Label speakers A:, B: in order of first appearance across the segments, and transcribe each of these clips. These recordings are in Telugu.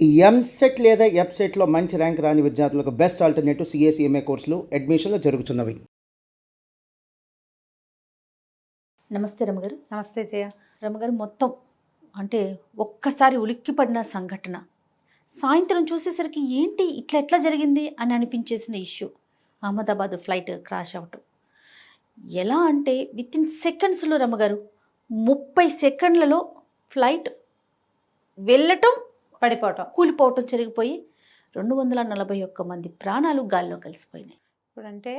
A: ఈ ఎంసెట్ లేదా ఎఫ్సెట్లో మంచి ర్యాంక్ రాని విద్యార్థులకు బెస్ట్ ఆల్టర్నేటివ్ సిఎస్ఈఎంఏ కోర్సులు అడ్మిషన్లు జరుగుతున్నవి.
B: నమస్తే రమగారు.
C: నమస్తే జయ.
B: రమగారు, మొత్తం అంటే ఒక్కసారి ఉలిక్కిపడిన సంఘటన, సాయంత్రం చూసేసరికి ఏంటి ఇట్లా ఎట్లా జరిగింది అని అనిపించేసిన ఇష్యూ, అహ్మదాబాద్ ఫ్లైట్ క్రాష్ అవటం. ఎలా అంటే వితిన్ సెకండ్స్లో రమగారు, 30 సెకండ్లలో ఫ్లైట్ వెళ్ళటం,
C: పడిపోవటం,
B: కూలిపోవటం జరిగిపోయి 241 మంది ప్రాణాలు గాల్లో కలిసిపోయినాయి.
C: ఇప్పుడంటే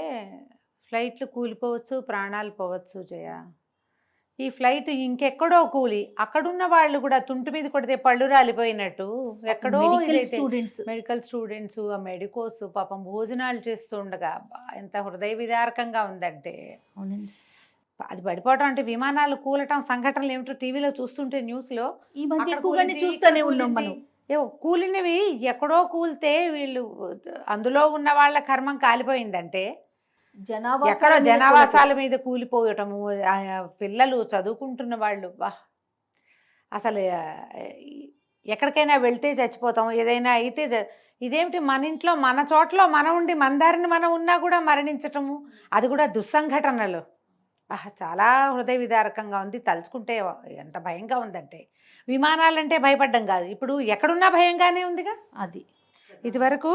C: ఫ్లైట్లు కూలిపోవచ్చు, ప్రాణాలు పోవచ్చు జయ. ఈ ఫ్లైట్ ఇంకెక్కడో కూలి అక్కడున్న వాళ్ళు కూడా తుంటి మీద కొడితే పళ్ళు రాలిపోయినట్టు ఎక్కడో మెడికల్ స్టూడెంట్స్ ఆ మెడికోస్ పాపం భోజనాలు చేస్తూ ఉండగా ఎంత హృదయ విదారకంగా ఉందంటే.
B: అవునండి.
C: అది పడిపోవటం అంటే విమానాలు కూలటం సంఘటనలు ఏమిటో టీవీలో చూస్తుంటే న్యూస్లో
B: ఈ మధ్య ఎక్కువగానే చూస్తూనే ఉన్నాం మనం.
C: కూలినవి ఎక్కడో కూలితే వీళ్ళు అందులో ఉన్న వాళ్ళ కర్మం కాలిపోయిందంటే ఎక్కడో జనావాసాల మీద కూలిపోయటము, పిల్లలు చదువుకుంటున్న వాళ్ళు. అసలు ఎక్కడికైనా వెళ్తే చచ్చిపోతాం, ఏదైనా అయితే ఇదేమిటి మన ఇంట్లో మన చోట్ల మనం ఉండి మన దారిని మనం ఉన్నా కూడా మరణించటము, అది కూడా దుస్సంఘటనలు. చాలా హృదయ విదారకంగా ఉంది. తలుచుకుంటే ఎంత భయంగా ఉందంటే, విమానాలంటే భయపడ్డం కాదు, ఇప్పుడు ఎక్కడున్నా భయంగానే ఉందిగా.
B: అది
C: ఇదివరకు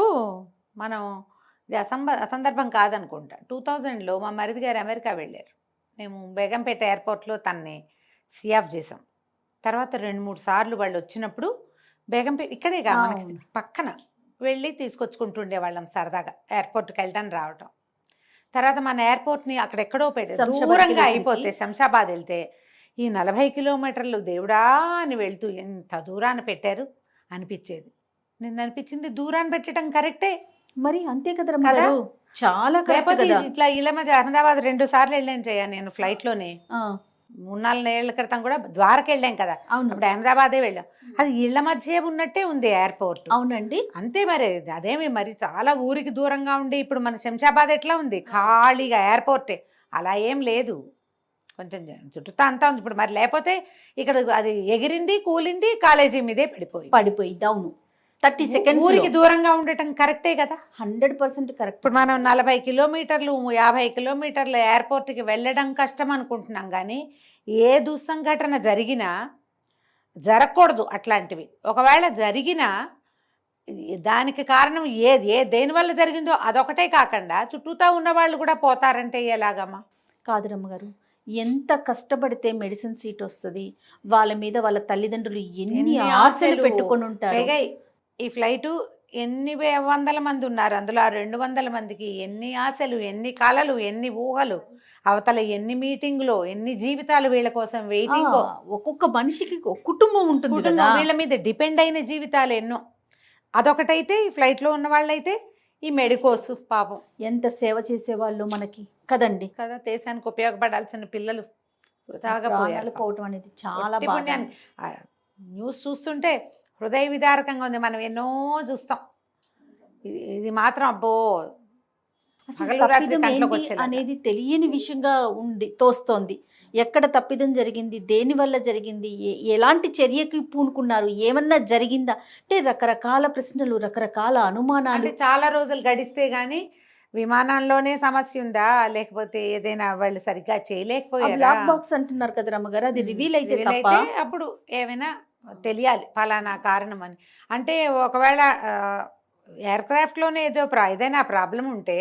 C: మనం ఇది అసందర్భం కాదనుకుంటా, 2000లో మా మరిది గారు అమెరికా వెళ్ళారు. మేము బేగంపేట ఎయిర్పోర్ట్లో తన్ని సీఆఫ్ చేసాం. తర్వాత 2-3 సార్లు వాళ్ళు వచ్చినప్పుడు బేగంపేట ఇక్కడే మనకి పక్కన వెళ్ళి తీసుకొచ్చుకుంటుండే వాళ్ళం సరదాగా, ఎయిర్పోర్ట్కి వెళ్ళడం రావటం. తర్వాత మన ఎయిర్పోర్ట్ని అక్కడెక్కడో దూరంగా అయిపోతే శంషాబాద్ వెళ్తే ఈ 40 కిలోమీటర్లు దేవుడా అని వెళ్తూ ఎంత దూరాన్ని పెట్టారు అనిపించేది. నిన్న అనిపించింది దూరాన్ని పెట్టడం కరెక్టే
B: మరి, అంతే కదా రమగారు, చాలా
C: ఇట్లా ఇలా మధ్య అహ్మదాబాద్ 2 సార్లు వెళ్ళాను చేయా నేను ఫ్లైట్లోనే. 3-4 ఏళ్ల క్రితం కూడా ద్వారకి వెళ్ళాం కదా, అప్పుడు అహ్మదాబాదే వెళ్ళాం. అది ఇళ్ల మధ్య ఉన్నట్టే ఉంది ఎయిర్పోర్ట్.
B: అవునండి,
C: అంతే. మరి అదేమి మరి చాలా ఊరికి దూరంగా ఉండి, ఇప్పుడు మన శంషాబాద్ ఎట్లా ఉంది ఖాళీగా ఎయిర్పోర్టే, అలా ఏం లేదు, కొంచెం చుట్టూ అంతా ఉంది. ఇప్పుడు మరి లేకపోతే ఇక్కడ అది ఎగిరింది, కూలింది, కాలేజీ మీదే పడిపోయింది.
B: అవును, 30 సెకండ్స్
C: ఊరికి దూరంగా ఉండటం కరెక్టే కదా.
B: 100% కరెక్ట్.
C: ఇప్పుడు మనం 40 కిలోమీటర్లు 50 కిలోమీటర్ల ఎయిర్పోర్ట్కి వెళ్ళడం కష్టం అనుకుంటున్నాం, కానీ ఏ దుస్సంఘటన జరిగినా జరగకూడదు అట్లాంటివి. ఒకవేళ జరిగినా దానికి కారణం దేనివల్ల జరిగిందో అదొకటే కాకుండా చుట్టూతా ఉన్న వాళ్ళు కూడా పోతారంటే ఎలాగమ్మా?
B: కాదు రమ్మగారు, ఎంత కష్టపడితే మెడిసిన్ సీట్ వస్తుంది, వాళ్ళ మీద వాళ్ళ తల్లిదండ్రులు ఎన్ని ఆశలు పెట్టుకొని ఉంటారు.
C: ఈ ఫ్లైటు ఎన్ని వందల మంది ఉన్నారు, అందులో ఆ 200 మందికి ఎన్ని ఆశలు, ఎన్ని కలలు, ఎన్ని ఊహలు, అవతల ఎన్ని మీటింగ్లో ఎన్ని జీవితాలు వీళ్ళ కోసం వెయిటింగ్.
B: ఒక్కొక్క మనిషికి ఒక కుటుంబం ఉంటుంది కదా,
C: వీళ్ళ మీద డిపెండ్ అయిన జీవితాలు ఎన్నో. అదొకటైతే ఈ ఫ్లైట్లో ఉన్న వాళ్ళైతే ఈ మెడికోస్ పాపం
B: ఎంత సేవ చేసేవాళ్ళు మనకి కదండి,
C: కదా. దేశానికి ఉపయోగపడాల్సిన పిల్లలు
B: పోవటం అనేది చాలా బాగా.
C: న్యూస్ చూస్తుంటే హృదయ విదారకంగా ఉంది. మనం ఎన్నో చూస్తాం, ఇది మాత్రం అబ్బో
B: అనేది తెలియని విషయంగా తోస్తోంది. ఎక్కడ తప్పిదం జరిగింది, దేని వల్ల జరిగింది, ఎలాంటి చర్యకి పూనుకున్నారు, ఏమన్నా జరిగిందా అంటే రకరకాల ప్రశ్నలు, రకరకాల అనుమానాలు.
C: చాలా రోజులు గడిస్తే గానీ విమానంలోనే సమస్య ఉందా, లేకపోతే ఏదైనా వాళ్ళు సరిగ్గా చేయలేకపోయారా,
B: బ్లాక్ బాక్స్ అంటున్నారు కదా రమ్మగారు, అది రివీల్ అయితే
C: అప్పుడు ఏమైనా తెలియాలి ఫలానా కారణం అని. అంటే ఒకవేళ ఎయిర్క్రాఫ్ట్లోనే ఏదైనా ప్రాబ్లం ఉంటే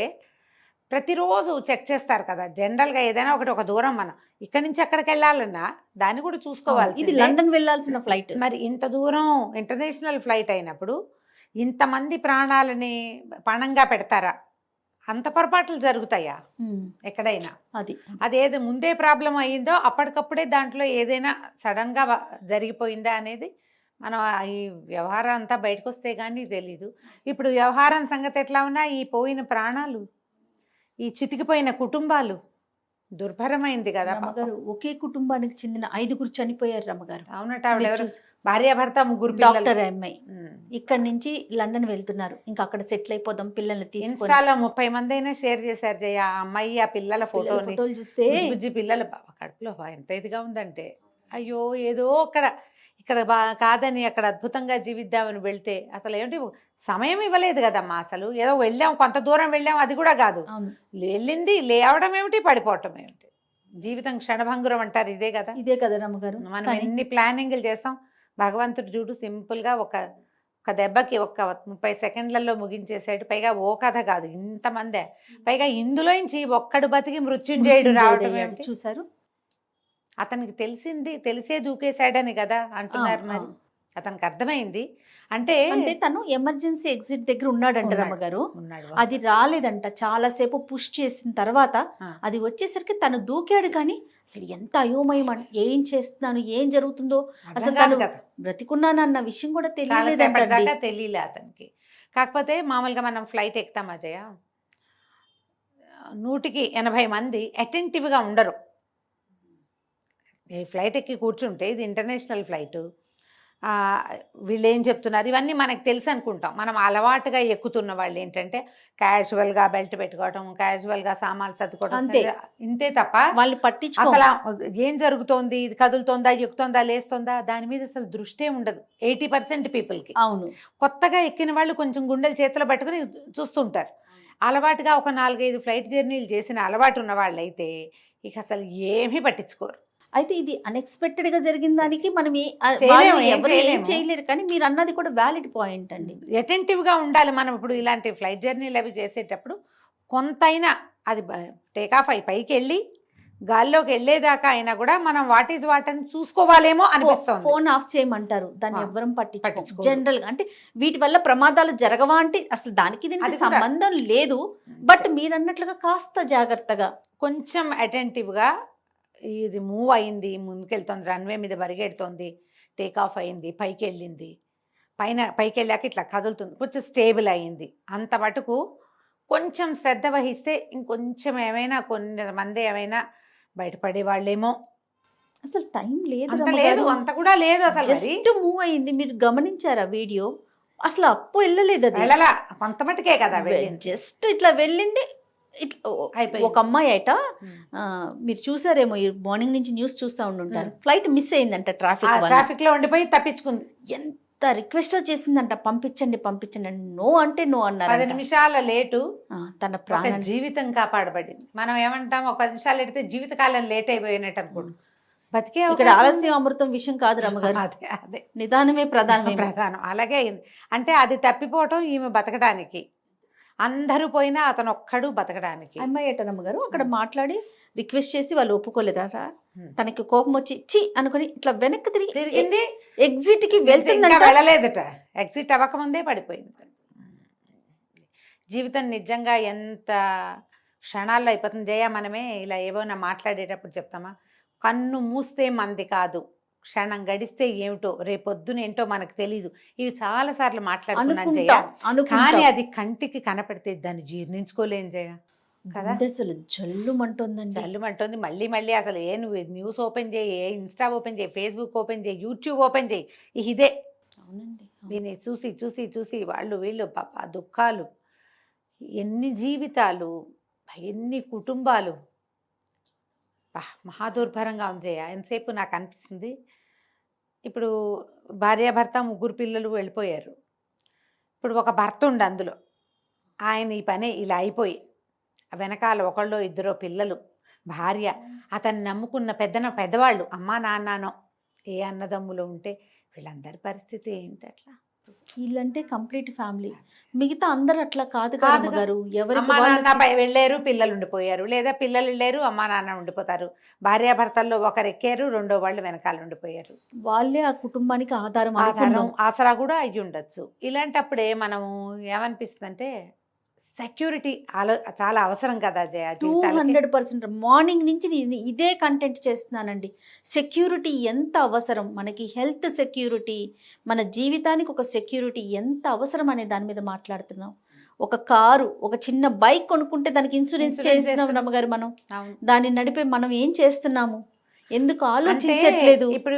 C: ప్రతిరోజు చెక్ చేస్తారు కదా జనరల్గా. ఏదైనా ఒక దూరం మనం ఇక్కడి నుంచి అక్కడికి వెళ్ళాలన్నా దాన్ని కూడా చూసుకోవాలి.
B: ఇది లండన్ వెళ్ళాల్సిన ఫ్లైట్,
C: మరి ఇంత దూరం ఇంటర్నేషనల్ ఫ్లైట్ అయినప్పుడు ఇంతమంది ప్రాణాలని పణంగా పెడతారా? అంత పొరపాట్లు జరుగుతాయా ఎక్కడైనా? అదేదో ముందే ప్రాబ్లం అయ్యిందో అప్పటికప్పుడే దాంట్లో ఏదైనా సడన్గా జరిగిపోయిందా అనేది మనం ఈ వ్యవహారం అంతా బయటకు వస్తే కానీ తెలీదు. ఇప్పుడు వ్యవహారం సంగతి ఎట్లా ఉన్నా, ఈ పోయిన ప్రాణాలు, ఈ చితికిపోయిన కుటుంబాలు దుర్భరమైంది కదా.
B: రమ్మగారు, ఒకే కుటుంబానికి చెందిన 5 చనిపోయారు రమ్మగారు.
C: అవునట, భార్యాభర్త 3
B: డాక్టర్ అమ్మాయి ఇక్కడి నుంచి లండన్ వెళ్తున్నారు, ఇంకా అక్కడ సెటిల్ అయిపోదాం పిల్లల్ని తీసుకొని.
C: ఇన్స్టాలో 30 మంది అయినా షేర్ చేశారు జయ. ఆ అమ్మాయి ఆ పిల్లల ఫోటోలు
B: చూస్తే
C: బుజ్జి పిల్లలు కడుపులో ఎంత ఇదిగా ఉందంటే, అయ్యో ఏదో అక్కడ ఇక్కడ కాదని అక్కడ అద్భుతంగా జీవిద్దామని వెళ్తే అసలు ఏమిటి సమయం ఇవ్వలేదు కదమ్మా. అసలు ఏదో వెళ్ళాం, కొంత దూరం వెళ్ళాం, అది కూడా కాదు.
B: అవును,
C: వెళ్ళింది లేవడం ఏమిటి, పడిపోవటం ఏమిటి. జీవితం క్షణభంగురం అంటారు, ఇదే కదా.
B: ఇదే కదా రమ్మగారు.
C: మనం ఎన్ని ప్లానింగ్లు చేస్తాం. భగవంతుడు చూడు సింపుల్గా ఒక దెబ్బకి 30 సెకండ్లలో ముగించేసాడు. పైగా ఓ కథ కాదు, ఇంతమందే. పైగా ఇందులోంచి ఒక్కడు బతికి మృత్యుంజయుడు రావడం ఏమిటి
B: చూసారు.
C: అతనికి తెలిసే దూకేశాడని కదా అంటున్నారు. మరి అతనికి అర్థమైంది అంటే
B: తను ఎమర్జెన్సీ ఎగ్జిట్ దగ్గర ఉన్నాడంట రమ్మగారు.
C: ఉన్నాడు.
B: అది రాలేదంట, చాలాసేపు పుష్ చేసిన తర్వాత అది వచ్చేసరికి తను దూకాడు. కానీ అసలు ఎంత అయోమయం, ఏం చేస్తున్నాను, ఏం జరుగుతుందో అసలు తను బ్రతికున్నానన్న విషయం కూడా తెలియలేదంట.
C: తెలియలే అతనికి. కాకపోతే మామూలుగా మనం ఫ్లైట్ ఎక్కుతాం అజయ, 180 మంది అటెంటివ్గా ఉండరు. ఈ ఫ్లైట్ ఎక్కి కూర్చుంటే ఇది ఇంటర్నేషనల్ ఫ్లైట్, వీళ్ళు ఏం చెప్తున్నారు ఇవన్నీ మనకు తెలుసు అనుకుంటాం. మనం అలవాటుగా ఎక్కుతున్న వాళ్ళు ఏంటంటే క్యాజువల్గా బెల్ట్ పెట్టుకోవటం, క్యాజువల్గా సామాన్లు సర్దుకోవడం, ఇంతే తప్ప
B: వాళ్ళు పట్టించుకో
C: అసలు ఏం జరుగుతోంది, ఇది కదులుతోందా, ఎక్కుతోందా, లేస్తోందా, దాని మీద అసలు దృష్టే ఉండదు 80% పీపుల్కి.
B: అవును,
C: కొత్తగా ఎక్కిన వాళ్ళు కొంచెం గుండెలు చేతిలో పట్టుకుని చూస్తుంటారు. అలవాటుగా ఒక 4-5 ఫ్లైట్ జర్నీలు చేసిన అలవాటు ఉన్న వాళ్ళు అయితే ఇక అసలు ఏమీ పట్టించుకోరు.
B: అయితే ఇది అన్ఎక్స్పెక్టెడ్ గా జరిగిన దానికి మనం ఎవరు ఏం చేయలేరు. కానీ మీరు అన్నది కూడా వ్యాలిడ్ పాయింట్ అండి.
C: అటెంటివ్ గా ఉండాలి మనం. ఇప్పుడు ఇలాంటి ఫ్లైట్ జర్నీలు అవి చేసేటప్పుడు కొంతైనా అది టేక్ ఆఫ్ అయి పైకి వెళ్ళి గాల్లోకి వెళ్ళేదాకా అయినా కూడా మనం వాట్ ఈజ్ వాట్ అని చూసుకోవాలేమో అనిపిస్తుంది.
B: ఫోన్ ఆఫ్ చేయమంటారు, దాన్ని ఎవ్వరం పట్టించుకో. జనరల్ గా అంటే వీటి వల్ల ప్రమాదాలు జరగవా అంటే అసలు దానికి దీనికి సంబంధం లేదు. బట్ మీరు అన్నట్లుగా కాస్త జాగ్రత్తగా
C: కొంచెం అటెంటివ్గా ఇది మూవ్ అయింది, ముందుకెళ్తుంది, రన్వే మీద పరిగెడుతోంది, టేక్ ఆఫ్ అయింది, పైకి వెళ్ళింది, పైకి వెళ్ళాక ఇట్లా కదులుతుంది, కొంచెం స్టేబుల్ అయింది, అంత మటుకు కొంచెం శ్రద్ధ వహిస్తే ఇంకొంచెం ఏమైనా కొంతమంది ఏమైనా బయటపడే వాళ్ళేమో.
B: అసలు టైం
C: లేదు, అంత కూడా లేదు, అసలు
B: జస్ట్ మూవ్ అయింది. మీరు గమనించారా వీడియో? అసలు అప్పు వెళ్ళలేదు, అది
C: వెళ్ళలా, కొంత మటుకే కదా,
B: జస్ట్ ఇట్లా వెళ్ళింది. ఒక అమ్మాయి అట, మీరు చూసారేమో, మార్నింగ్ నుంచి న్యూస్ చూస్తూ ఉండుంటారు, ఫ్లైట్ మిస్ అయిందంట
C: ట్రాఫిక్ లో ఉండిపోయి తప్పించుకుంది.
B: ఎంత రిక్వెస్ట్ చేసిందంట, పంపించండి పంపించండి. నో అంటే నో అన్నారు.
C: 10 నిమిషాల లేటు
B: తన ప్రాణ
C: జీవితం కాపాడబడింది. మనం ఏమంటాం, ఒక 10 నిమిషాలు ఎడితే జీవితకాలం లేట్ అయిపోయినట్టు అనుకోండి. బతికే
B: ఇక్కడ ఆలస్యం అమృతం విషయం కాదు రమ్మగారు,
C: అదే
B: నిదానమే ప్రధానం.
C: అలాగే అయింది. అంటే అది తప్పిపోవటం ఈమె బతకడానికి, అందరూ పోయినా అతను ఒక్కడు బతకడానికి.
B: అమ్మాయి ఏటనమ్మ గారు అక్కడ మాట్లాడి రిక్వెస్ట్ చేసి వాళ్ళు ఒప్పుకోలేదట. తనకి కోపం వచ్చి చి అనుకుని ఇట్లా వెనక్కి తిరిగింది, ఎగ్జిట్ కి వెళ్తుందంట,
C: వెళ్ళలేదట, ఎగ్జిట్ అవ్వకముందే పడిపోయింది. జీవితం నిజంగా ఎంత క్షణాల్లో అయిపోతుంది జయ. మనమే ఇలా ఏవైనా మాట్లాడేటప్పుడు చెప్తామా, కన్ను మూస్తే మంది కాదు, క్షణం గడిస్తే ఏమిటో, రేపొద్దున ఏంటో మనకు తెలీదు. ఇవి చాలా సార్లు మాట్లాడుకున్నాను జయ. కానీ అది కంటికి కనపడితే దాన్ని జీర్ణించుకోలేం జయ కదా.
B: అసలు జల్లుమంటుందండి,
C: జల్లుమంటుంది. మళ్ళీ మళ్ళీ అసలు నువ్వు న్యూస్ ఓపెన్ చేయి, ఇన్స్టా ఓపెన్ చేయి, ఫేస్బుక్ ఓపెన్ చేయి, యూట్యూబ్ ఓపెన్ చేయి, ఇదే.
B: అవునండి,
C: దీన్ని చూసి చూసి చూసి వాళ్ళు వీళ్ళు పాప దుఃఖాలు, ఎన్ని జీవితాలు, ఎన్ని కుటుంబాలు, మహాదుర్భరంగా ఉంది జయ. ఎంతసేపు నాకు అనిపిస్తుంది, ఇప్పుడు భార్యాభర్త 3 పిల్లలు వెళ్ళిపోయారు. ఇప్పుడు ఒక భర్త ఉండి అందులో ఆయన ఈ పని ఇలా అయిపోయి వెనకాల 1-2 పిల్లలు, భార్య, అతన్ని నమ్ముకున్న పెద్దవాళ్ళు, అమ్మా నాన్ననో ఏ అన్నదమ్ములు ఉంటే వీళ్ళందరి పరిస్థితి ఏంటి? అట్లా
B: వీళ్ళంటే కంప్లీట్ ఫ్యామిలీ. మిగతా అందరు అట్లా కాదు గారు.
C: అమ్మా నాన్న వెళ్ళారు, పిల్లలు ఉండిపోయారు, లేదా పిల్లలు వెళ్ళారు, అమ్మా నాన్న ఉండిపోతారు. భార్యాభర్తల్లో ఒకరు ఎక్కారు, 2వ వాళ్ళు వెనకాల ఉండిపోయారు.
B: వాళ్ళే ఆ కుటుంబానికి ఆధారం,
C: ఆసరా కూడా అయ్యి ఉండొచ్చు. ఇలాంటప్పుడే మనము ఏమనిపిస్తుంది అంటే సెక్యూరిటీ చాలా అవసరం కదా జయ.
B: 200%. మార్నింగ్ నుంచి నేను ఇదే కంటెంట్ చేస్తున్నానండి. సెక్యూరిటీ ఎంత అవసరం మనకి, హెల్త్ సెక్యూరిటీ, మన జీవితానికి ఒక సెక్యూరిటీ ఎంత అవసరం అనే దాని మీద మాట్లాడుతున్నాం. ఒక కారు, ఒక చిన్న బైక్ కొనుక్కుంటే దానికి ఇన్సూరెన్స్ చేస్తున్నాం రమ్మగారు. మనం దాన్ని నడిపే మనం ఏం చేస్తున్నాము, ఎందుకు
C: అంటే
B: ఆలోచించట్లేదు?
C: ఇప్పుడు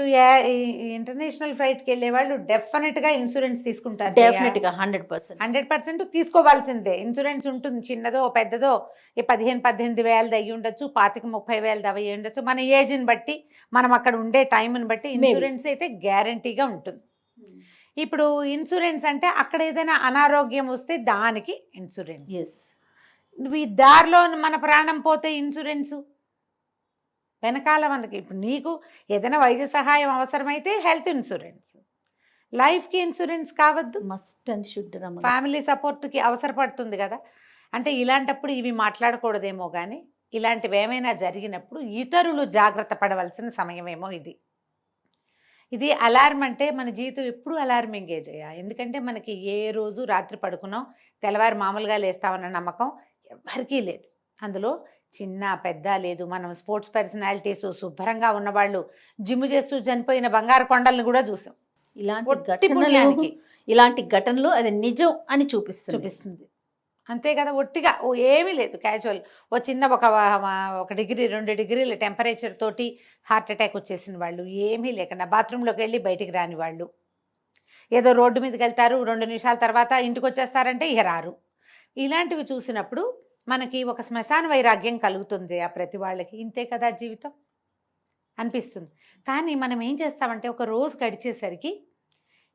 C: ఇంటర్నేషనల్ ఫ్లైట్కి వెళ్ళే వాళ్ళు డెఫినెట్ గా ఇన్సూరెన్స్ తీసుకుంటారు.
B: డెఫినెట్ గా 100%.
C: 100% తీసుకోవాల్సిందే. ఇన్సూరెన్స్ ఉంటుంది, చిన్నదో పెద్దదో. ఈ 15-18 వేలది అయ్యి ఉండొచ్చు, 25-30 వేలది అవి అయ్యి ఉండొచ్చు. మన ఏజ్ని బట్టి, మనం అక్కడ ఉండే టైంని బట్టి ఇన్సూరెన్స్ అయితే గ్యారంటీగా ఉంటుంది. ఇప్పుడు ఇన్సూరెన్స్ అంటే అక్కడ ఏదైనా అనారోగ్యం వస్తే దానికి ఇన్సూరెన్స్.
B: ఎస్.
C: నువ్వు ఈ దారిలో మన ప్రాణం పోతే ఇన్సూరెన్సు వెనకాల మనకి. ఇప్పుడు నీకు ఏదైనా వైద్య సహాయం అవసరమైతే హెల్త్ ఇన్సూరెన్స్, లైఫ్కి ఇన్సూరెన్స్ కావద్దు,
B: మస్ట్ అండ్ షుడ్ రమ్మ.
C: ఫ్యామిలీ సపోర్ట్కి అవసరపడుతుంది కదా. అంటే ఇలాంటప్పుడు ఇవి మాట్లాడకూడదేమో, కానీ ఇలాంటివి ఏమైనా జరిగినప్పుడు ఇతరులు జాగ్రత్త పడవలసిన సమయమేమో ఇది. ఇది అలారం అంటే మన జీవితం ఎప్పుడు అలారం ఎంగేజ్ అయ్యా. ఎందుకంటే మనకి ఏ రోజు రాత్రి పడుకున్నాం తెల్లవారు మామూలుగా లేస్తామన్న నమ్మకం ఎవరికీ లేదు. అందులో చిన్న పెద్ద లేదు. మనం స్పోర్ట్స్ పర్సనాలిటీస్, శుభ్రంగా ఉన్నవాళ్ళు, జిమ్ చేస్తూ చనిపోయిన బంగారు కొండల్ని కూడా చూసాం.
B: ఇలాంటి ఘటనలు అది నిజం అని చూపిస్తుంది.
C: అంతే కదా. ఒట్టిగా ఏమీ లేదు, క్యాజువల్. చిన్న ఒక డిగ్రీ 2 డిగ్రీల టెంపరేచర్ తోటి హార్ట్ అటాక్ వచ్చేసిన వాళ్ళు, ఏమీ లేకుండా బాత్రూంలోకి వెళ్ళి బయటికి రాని వాళ్ళు, ఏదో రోడ్డు మీదకి వెళ్తారు 2 నిమిషాల తర్వాత ఇంటికి వచ్చేస్తారంటే ఇక రారు. ఇలాంటివి చూసినప్పుడు మనకి ఒక శ్మశాన వైరాగ్యం కలుగుతుంది ఆ ప్రతి వాళ్ళకి. ఇంతే కదా జీవితం అనిపిస్తుంది. కానీ మనం ఏం చేస్తామంటే ఒక రోజు గడిచేసరికి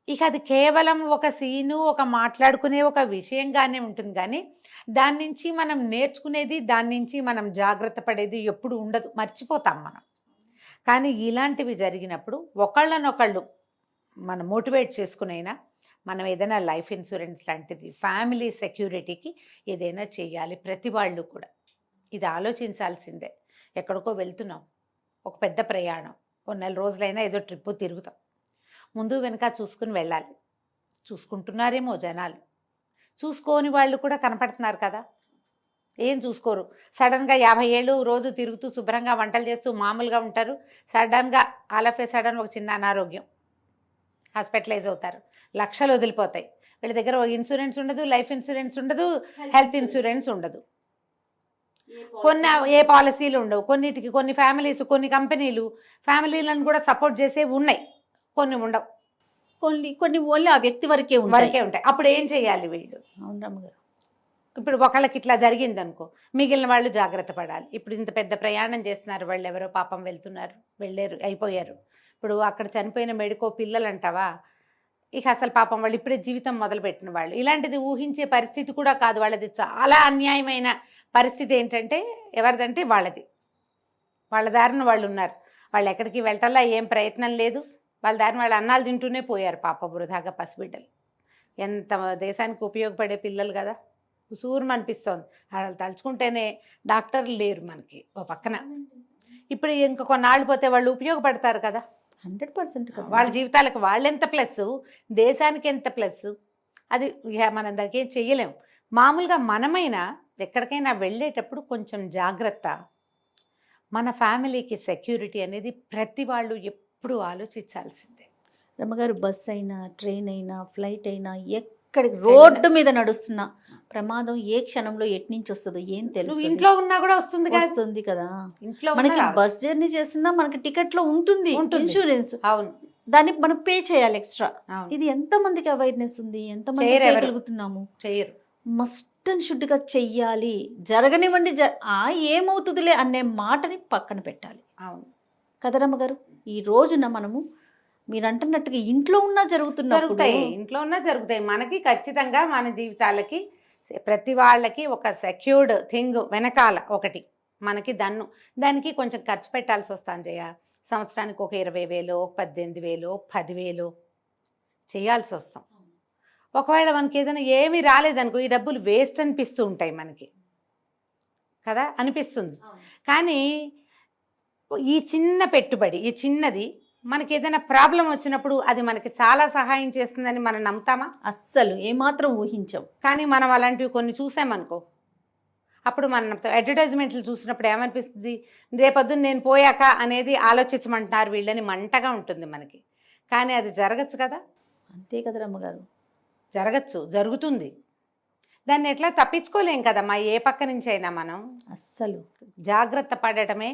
C: ఇక అది కేవలం ఒక సీను, ఒక మాట్లాడుకునే ఒక విషయంగానే ఉంటుంది. కానీ దాని నుంచి మనం నేర్చుకునేది, దాని నుంచి మనం జాగ్రత్త పడేది ఎప్పుడు ఉండదు, మర్చిపోతాం మనం. కానీ ఇలాంటివి జరిగినప్పుడు ఒకళ్ళనొకళ్ళు మనం మోటివేట్ చేసుకునైనా మనం ఏదైనా లైఫ్ ఇన్సూరెన్స్ లాంటిది, ఫ్యామిలీ సెక్యూరిటీకి ఏదైనా చేయాలి ప్రతి వాళ్ళు కూడా. ఇది ఆలోచించాల్సిందే. ఎక్కడికో వెళ్తున్నాం, ఒక పెద్ద ప్రయాణం, 1 నెల రోజులైనా ఏదో ట్రిప్పు తిరుగుతాం, ముందు వెనక చూసుకుని వెళ్ళాలి. చూసుకుంటున్నారేమో జనాలు, చూసుకోని వాళ్ళు కూడా కనపడుతున్నారు కదా. ఏం చూసుకోరు. సడన్గా 50 ఏళ్ళు రోజు తిరుగుతూ శుభ్రంగా వంటలు చేస్తూ మామూలుగా ఉంటారు. సడన్గా ఆల్ ఆఫ్ ఏ సడన్ ఒక చిన్న అనారోగ్యం, హాస్పిటలైజ్ అవుతారు, లక్షలు వదిలిపోతాయి. వీళ్ళ దగ్గర ఇన్సూరెన్స్ ఉండదు, లైఫ్ ఇన్సూరెన్స్ ఉండదు, హెల్త్ ఇన్సూరెన్స్ ఉండదు, ఏ పాలసీలు ఉండవు. కొన్నిటికి కొన్ని ఫ్యామిలీస్, కొన్ని కంపెనీలు ఫ్యామిలీలను కూడా సపోర్ట్ చేసేవి ఉన్నాయి, కొన్ని ఉండవు.
B: కొన్ని ఓన్లీ ఆ వ్యక్తి వరకే
C: ఉంటాయి. అప్పుడు ఏం చేయాలి వీళ్ళు?
B: అవును రమ్మగారు.
C: ఇప్పుడు ఒకళ్ళకి ఇట్లా జరిగింది అనుకో, మిగిలిన వాళ్ళు జాగ్రత్త పడాలి. ఇప్పుడు ఇంత పెద్ద ప్రయాణం చేస్తున్నారు వాళ్ళు, ఎవరో పాపం వెళ్తున్నారు, వెళ్ళారు, అయిపోయారు. ఇప్పుడు అక్కడ చనిపోయిన మెడికో పిల్లలు అంటావా, ఇక అసలు పాపం వాళ్ళు ఇప్పుడే జీవితం మొదలుపెట్టిన వాళ్ళు. ఇలాంటిది ఊహించే పరిస్థితి కూడా కాదు వాళ్ళది. చాలా అన్యాయమైన పరిస్థితి. ఏంటంటే ఎవరిదంటే వాళ్ళది, వాళ్ళ దారిన వాళ్ళు ఉన్నారు. వాళ్ళు ఎక్కడికి వెళ్ళటల్లా ఏం ప్రయత్నం లేదు, వాళ్ళ దారిన వాళ్ళు అన్నాలు తింటూనే పోయారు పాప వృధాగా పసిబిడ్డలు. ఎంత దేశానికి ఉపయోగపడే పిల్లలు కదా. ఉసూరుని అనిపిస్తోంది వాళ్ళు తలుచుకుంటేనే. డాక్టర్లు లేరు మనకి ఓ పక్కన. ఇప్పుడు ఇంక కొన్నాళ్ళు పోతే వాళ్ళు ఉపయోగపడతారు కదా.
B: 100%
C: వాళ్ళ జీవితాలకు వాళ్ళెంత ప్లస్, దేశానికి ఎంత ప్లస్. అది మనం దానికి ఏం చెయ్యలేము. మామూలుగా మనమైనా ఎక్కడికైనా వెళ్ళేటప్పుడు కొంచెం జాగ్రత్త. మన ఫ్యామిలీకి సెక్యూరిటీ అనేది ప్రతి వాళ్ళు ఎప్పుడు ఆలోచించాల్సిందే.
B: రమ్మగారు, బస్ అయినా, ట్రైన్ అయినా, ఫ్లైట్ అయినా, ఎక్కడికి రోడ్డు మీద నడుస్తున్నా ప్రమాదం ఏ క్షణంలో ఎట్నుంచి వస్తుందో ఏం తెలుసు.
C: ఇంట్లో ఉన్నా కూడా వస్తుంది
B: కదా.
C: ఇంట్లో
B: మనకి బస్ జర్నీ చేస్తున్నా మనకి టికెట్ లో ఉంటుంది ఇన్సూరెన్స్.
C: అవును,
B: దానికి మనం పే చేయాలి ఎక్స్ట్రా. ఇది ఎంత మందికి అవేర్నెస్ ఉంది, ఎంత మంది చేయగలుగుతున్నాము?
C: చేయరు.
B: మస్ట్ అండ్ షుడ్ గా చెయ్యాలి. జరగనివ్వండి, ఏమవుతుందిలే అనే మాటని పక్కన పెట్టాలి.
C: అవును
B: కదరమ్మ గారు, ఈ రోజున మనము మీరు అంటున్నట్టుగా ఇంట్లో ఉన్నా
C: జరుగుతాయి, ఇంట్లో ఉన్నా జరుగుతాయి. మనకి ఖచ్చితంగా మన జీవితాలకి ప్రతి వాళ్ళకి ఒక సెక్యూర్డ్ థింగ్ వెనకాల ఒకటి మనకి దానికి కొంచెం ఖర్చు పెట్టాల్సి వస్తాను జయ. సంవత్సరానికి ఒక 20,000, 18,000, 10,000 చేయాల్సి వస్తాం. ఒకవేళ మనకి ఏదైనా ఏమీ రాలేదనుకో, ఈ డబ్బులు వేస్ట్ అనిపిస్తూ ఉంటాయి మనకి కదా, అనిపిస్తుంది. కానీ ఈ చిన్న పెట్టుబడి, ఈ చిన్నది మనకి ఏదైనా ప్రాబ్లం వచ్చినప్పుడు అది మనకి చాలా సహాయం చేస్తుందని మనం నమ్ముతామా?
B: అస్సలు ఏమాత్రం ఊహించాం.
C: కానీ మనం అలాంటివి కొన్ని చూసామనుకో, అప్పుడు మనం అడ్వర్టైజ్మెంట్లు చూసినప్పుడు ఏమనిపిస్తుంది, రేపొద్దున నేను పోయాక అనేది ఆలోచించమంటున్నారు వీళ్ళని, మంటగా ఉంటుంది మనకి. కానీ అది జరగచ్చు కదా.
B: అంతే కదా రమ్మగారు,
C: జరగచ్చు, జరుగుతుంది. దాన్ని ఎట్లా తప్పించుకోలేం కదమ్మా ఏ పక్క నుంచి అయినా. మనం
B: అస్సలు
C: జాగ్రత్త పడటమే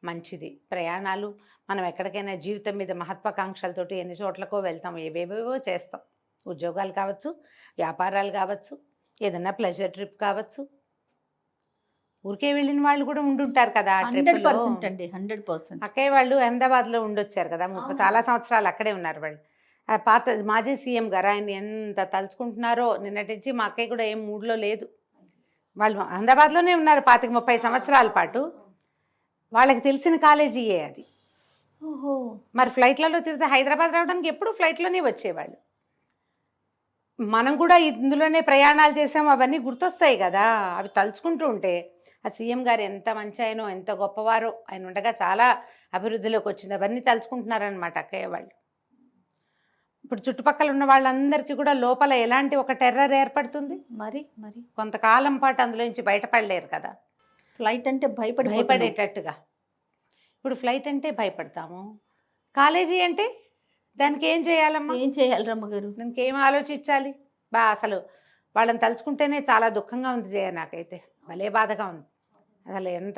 C: మంచిది. ప్రయాణాలు మనం ఎక్కడికైనా జీవితం మీద మహత్వాకాంక్షలతోటి ఎన్ని చోట్లకో వెళ్తాం, ఏవేవేవో చేస్తాం. ఉద్యోగాలు కావచ్చు, వ్యాపారాలు కావచ్చు, ఏదన్నా ప్లెజర్ ట్రిప్ కావచ్చు. ఊరికే వెళ్ళిన వాళ్ళు కూడా ఉండుంటారు కదా ఆ
B: 100%
C: ట్రిప్లో.
B: అండి, 100%.
C: అక్కయ్య వాళ్ళు అహ్మదాబాద్లో ఉండొచ్చారు కదా, చాలా సంవత్సరాలు అక్కడే ఉన్నారు వాళ్ళు. ఆ పాత మాజీ సీఎం గారు ఆయన ఎంత తలుచుకుంటున్నారో. నిన్నటి నుంచి మా అక్కయ్య కూడా ఏం మూడ్లో లేదు. వాళ్ళు అహ్మదాబాద్లోనే ఉన్నారు 25-30 సంవత్సరాల పాటు. వాళ్ళకి తెలిసిన కాలేజీయే అది.
B: ఓహో.
C: మరి ఫ్లైట్లలో తిరిగితే హైదరాబాద్ రావడానికి ఎప్పుడు ఫ్లైట్లోనే వచ్చేవాళ్ళు. మనం కూడా ఇందులోనే ప్రయాణాలు చేసాము, అవన్నీ గుర్తొస్తాయి కదా. అవి తలుచుకుంటూ ఉంటే ఆ సీఎం గారు ఎంత మంచి ఆయనో, ఎంత గొప్పవారో, ఆయన ఉండగా చాలా అభివృద్ధిలోకి వచ్చింది. అవన్నీ తలుచుకుంటున్నారనమాట అక్కయ్య వాళ్ళు. ఇప్పుడు చుట్టుపక్కల ఉన్న వాళ్ళందరికీ కూడా లోపల ఎలాంటి ఒక టెర్రర్ ఏర్పడుతుంది.
B: మరి మరి
C: కొంతకాలం పాటు అందులో నుంచి బయటపడలేరు కదా.
B: ఫ్లైట్ అంటే
C: భయపడేటట్టుగా. ఇప్పుడు ఫ్లైట్ అంటే భయపడతాము, కాలేజీ అంటే దానికి ఏం చేయాలమ్మా,
B: ఏం చేయాలి రమ్మగారు?
C: దానికి ఏం ఆలోచించాలి? అసలు వాళ్ళని తలుచుకుంటేనే చాలా దుఃఖంగా ఉంది జయ. నాకైతే భలే బాధగా ఉంది. అసలు ఎంత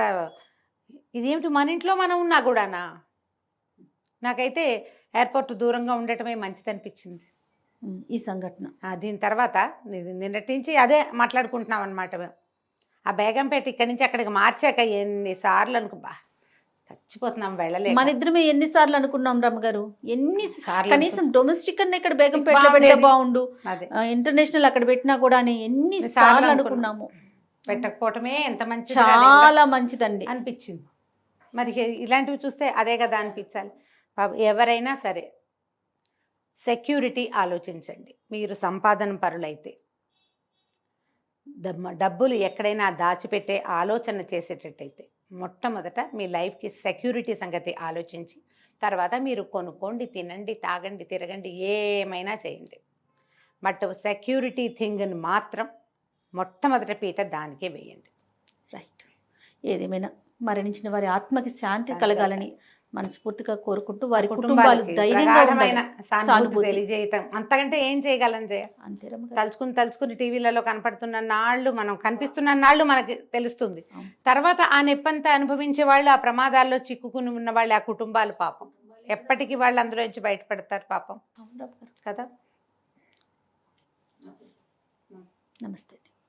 C: ఇదేమిటి, మన ఇంట్లో మనం ఉన్నా కూడానా. నాకైతే ఎయిర్పోర్ట్ దూరంగా ఉండటమే మంచిది అనిపించింది
B: ఈ సంఘటన.
C: దీని తర్వాత నిన్నటి నుంచి అదే మాట్లాడుకుంటున్నాం అనమాట. ఆ బేగంపేట ఇక్కడి నుంచి అక్కడికి మార్చాక ఎన్నిసార్లు చచ్చిపోతున్నాం వెళ్ళలేదు.
B: మన ఇద్దరమే ఎన్నిసార్లు అనుకున్నాం రమ్మగారు,
C: సార్లు
B: కనీసం డొమెస్టిక్ అన్న ఇక్కడ బేగంపేటలో పెడితే బాగుండు,
C: అదే
B: ఇంటర్నేషనల్ అక్కడ పెట్టినా కూడా ఎన్నిసార్లు అనుకున్నాము.
C: పెట్టకపోవటమే ఎంత మంచి,
B: చాలా మంచిదండి
C: అనిపించింది. మరి ఇలాంటివి చూస్తే అదే కదా అనిపించాలి. ఎవరైనా సరే సెక్యూరిటీ ఆలోచించండి. మీరు సంపాదన పరులైతే డబ్బులు ఎక్కడైనా దాచిపెట్టే ఆలోచన చేసేటట్టయితే మొట్టమొదట మీ లైఫ్కి సెక్యూరిటీ సంగతి ఆలోచించి తర్వాత మీరు కొనుక్కోండి, తినండి, తాగండి, తిరగండి, ఏమైనా చేయండి. బట్ సెక్యూరిటీ థింగ్ని మాత్రం మొట్టమొదటి పీట దానికే వేయండి.
B: రైట్. ఏదేమైనా మరణించిన వారి ఆత్మకి శాంతి కలగాలని మనస్ఫూర్తిగా కోరుకుంటూ వారి కుటుంబాలు ధైర్యంగా
C: సానుభూతి తెలియజేయటం అంతకంటే ఏం చేయగలం జయ.
B: అంతే.
C: తలుచుకుని టీవీలలో కనపడుతున్న నాళ్ళు, మనం కనిపిస్తున్న నాళ్ళు మనకి తెలుస్తుంది. తర్వాత ఆ నొప్పంతా అనుభవించే వాళ్ళు, ఆ ప్రమాదాల్లో చిక్కుకుని ఉన్న వాళ్ళు, ఆ కుటుంబాలు పాపం ఎప్పటికీ వాళ్ళు అందులో నుంచి బయటపడతారు పాపం కదా.
B: నమస్తే.